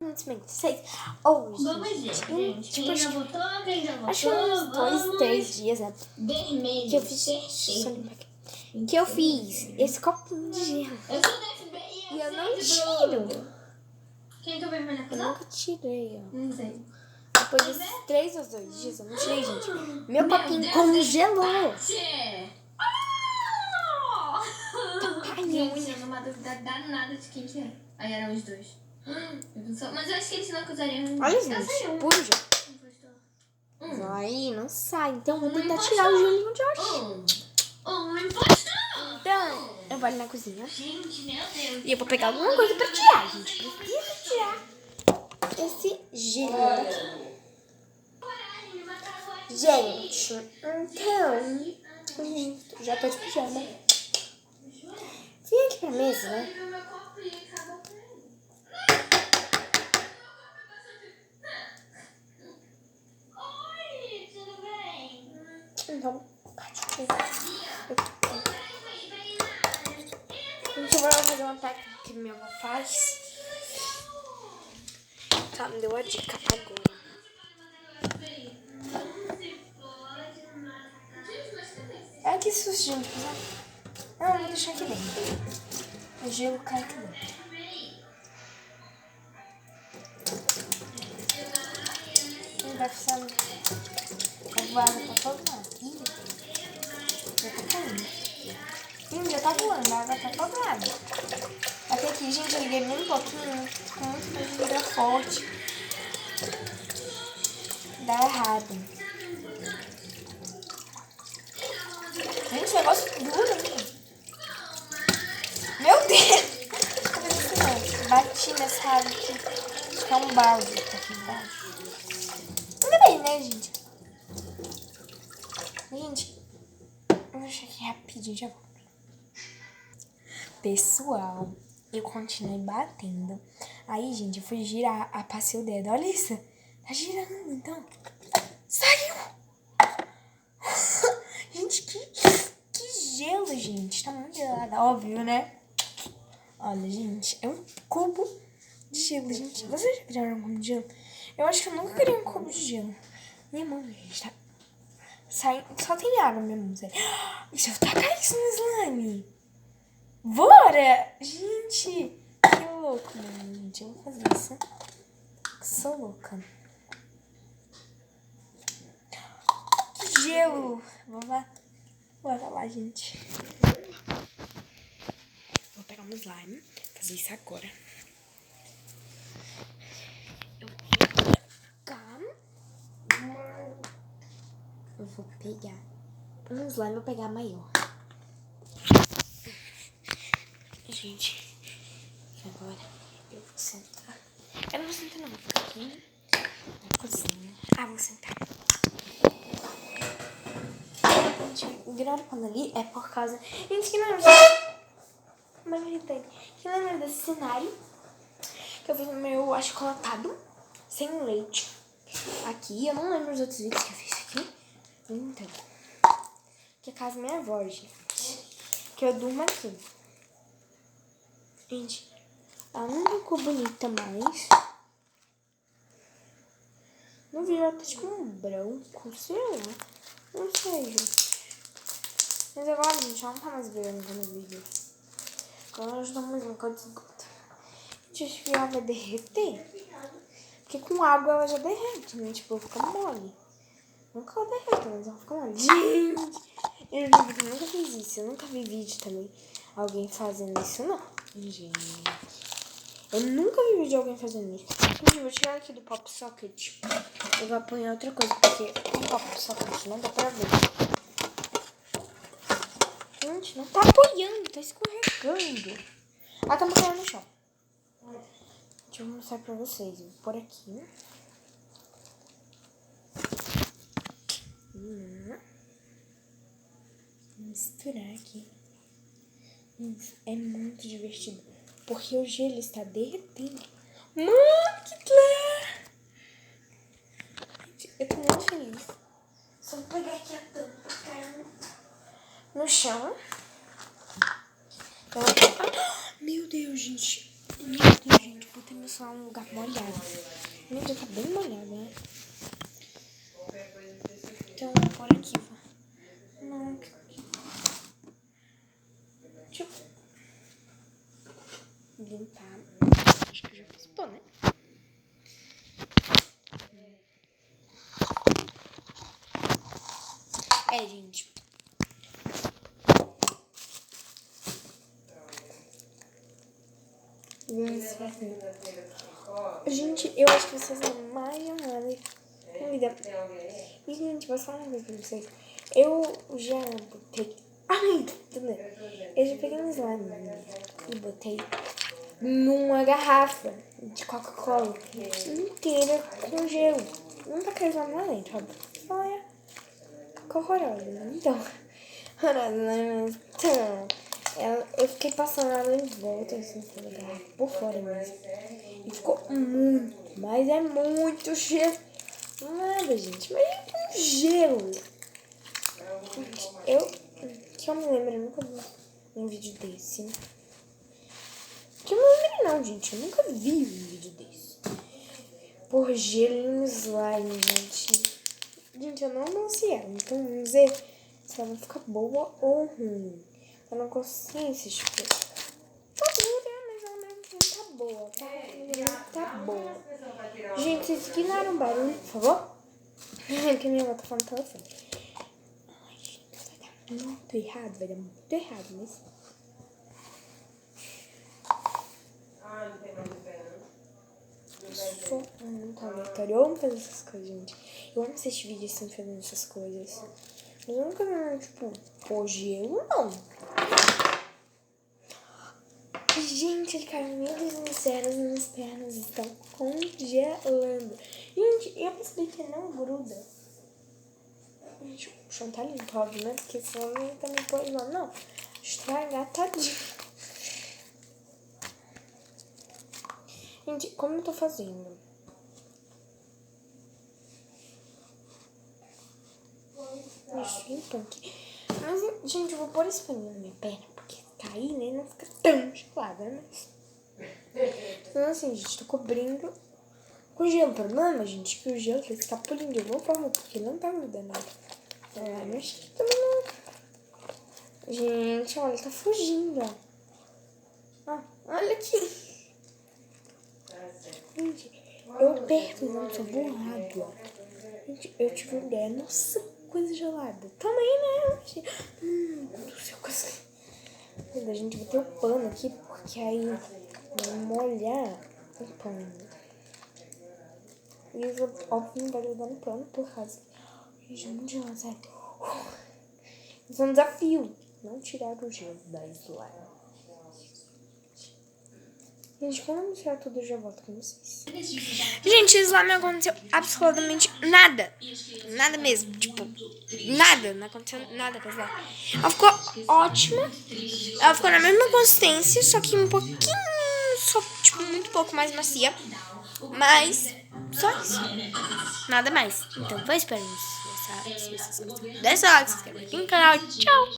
26. Ou, Vamos ver, gente. Quem já votou? Acho uns 2, 3 dias, né? Vermelho. Que eu fiz. Que eu fiz esse copinho de gelo. Eu sou da FBI. E eu não tiro. Quem que é vermelho? Eu nunca tirei, ó. Não sei. Depois desses 3 ou 2 dias, eu não tirei, gente. Meu copinho congelou. Gente, eu numa dúvida danada de quem que é. Aí eram os dois. Mas eu acho que eles não acusariam. Olha, gente, puro gelo. Vai, não sai. Então eu vou tentar tirar o gelinho de hoje. Então, eu vou ali na cozinha. Gente, meu Deus. E eu vou pegar alguma coisa pra tirar, gente. Preciso tirar esse gelinho daqui. Gente, então, já tô de pijama. Vim aqui pra mesa, né? Então, gente, eu vou fazer uma técnica que minha avó faz. Tá, me deu a dica agora. É que sujinho, né? Não, eu vou deixar aqui dentro. O gelo cai aqui dentro. Não vai precisar. A voada tá toda aqui. Já tá caindo. Já tá voando, a água tá toda água. Até aqui, gente, eu liguei bem um pouquinho. Com muito mais de vidro forte. Dá errado. Gente, esse negócio duro, hein? Meu Deus! Não vou fazer isso não. Bati nessa água aqui. Acho que é um balde que tá aqui embaixo. Ainda bem, né, gente? Gente, eu vou deixar aqui rapidinho, já volto. Pessoal, eu continuei batendo. Aí, gente, eu fui girar, passei o dedo. Olha isso. Tá girando, então. Saiu! Gente, que gelo, gente. Tá muito gelado. Óbvio, né? Olha, gente, é um cubo de gelo, gente. Vocês já criaram um cubo de gelo? Eu acho que eu nunca criei um cubo de gelo. Minha mão, gente, tá... Só tem água na minha mão, sério. Deixa eu tacar isso no slime. Bora! Gente, que louco, né, gente? Eu vou fazer isso. Sou louca. Que gelo! Vamos lá. Bora lá, gente. Vou pegar um slime. Fazer isso agora. Eu vou pegar um slime, vou pegar maior. Gente, agora eu vou sentar. Eu não vou sentar não, vou ficar aqui na cozinha. Vou sentar. Gente, o grau quando ali é por causa... Gente, que lembra desse cenário que eu fiz no meu achocolatado sem leite. Aqui, eu não lembro os outros vídeos que eu fiz aqui. Então, que é a casa da minha avó, gente. Que eu durmo aqui. Gente, ela não ficou bonita mais. No vídeo ela tá tipo um branco, sei lá. Não sei, gente. Mas agora, gente, ela não tá mais branca no vídeo. Agora ela já tá mais branca de esgoto. Gente, acho que ela vai derreter. Porque com água ela já derrete, né? Tipo, fica mole. Nunca ela derrete, mas ela fica mole. Gente, eu nunca fiz isso. Eu nunca vi vídeo também. Alguém fazendo isso, não. Gente, eu nunca vi vídeo de alguém fazendo isso. Gente, eu vou tirar aqui do pop socket. Eu vou apanhar outra coisa, porque o pop socket não dá pra ver. Gente, não tá apoiando, tá escorregando. Ela tá morrendo no chão. Deixa eu mostrar pra vocês. Vou pôr aqui. Vou misturar aqui. É muito divertido. Porque o gelo está derretendo. Mano, que legal! Eu tô muito feliz. Só vou pegar aqui a tampa. Caiu no chão. Meu Deus, gente. Meu Deus, gente. temos só um lugar molhado. Meu Deus, tá bem molhado, né? Então, agora aqui, ó. Não, deixa eu limpar. Acho que eu já fiz o pão, né? Gente. Gente, eu acho que vocês não mais nada na vida. E, gente, vou falar uma coisa pra vocês. Eu já botei... Ai, tudo bem. Eu já peguei um slime e botei numa garrafa de Coca-Cola inteira com gelo. Não tá querendo lá dentro, óbvio. Olha, horrorosa, né? Então, horrorosa, né? Então, eu fiquei passando ela em volta, assim, da garrafa, por fora mesmo. E ficou muito, mas é muito gelo. Nada, gente, mas é um gelo. Que eu me lembro, eu nunca vi um vídeo desse. Que eu não lembro não, gente. Eu nunca vi um vídeo desse. Por gelo e slime, gente. Gente, eu não anunciei ela. Então vamos ver se ela vai ficar boa ou ruim. Eu não consigo assistir. Tá dura, mas ao mesmo tempo tá boa. Tá boa. Gente, vocês ignoram o barulho, por favor? Que minha avó tá falando no telefone. Ai, gente, vai dar muito errado. Vai dar muito errado, mas... Eu sou muito aleatória. Eu amo fazer essas coisas, gente. Eu amo assistir vídeos assim, fazendo essas coisas. Mas eu nunca vi, tipo, pô, gelo, não. Gente, ele caiu, meu Deus do céu, as minhas pernas estão congelando. Gente, eu percebi que não gruda. Gente, o chão tá limpo, óbvio, né? Porque senão eu também pode não estragar tadinho. Gente, como eu tô fazendo? Isso, então aqui. Mas, gente, eu vou pôr esse paninho na minha perna, porque cair, né, não fica tão gelada, né? Então, assim, gente, tô cobrindo com gelo. O problema, gente, que o gelo tá escapulindo de alguma forma, porque não tá grudando. Mas que também não... Gente, olha, tá fugindo, ó. Olha aqui. Gente, eu perco e não sou borrado. Gente, eu tive uma ideia. Nossa, coisa gelada. Toma aí, né? Do céu, coisa... A gente vai ter o pano aqui, porque aí vai molhar o pano. E eu, óbvio, não vai grudar no pano por causa... Gente, é muito gelado, sério. Isso é um desafio. Não tirar o gelo da slime. Gente, quando eu tirar tudo, eu já volto com vocês. Gente, o slime não aconteceu absolutamente nada. Nada mesmo. Tipo, nada. Não aconteceu nada com o slime. Ela ficou ótima. Ela ficou na mesma consistência, só que um pouquinho, só, tipo, muito pouco mais macia. Mas, só isso. Nada mais. Então, vou esperar se vocês gostam. Deixa o like, se inscreve aqui no canal. Tchau!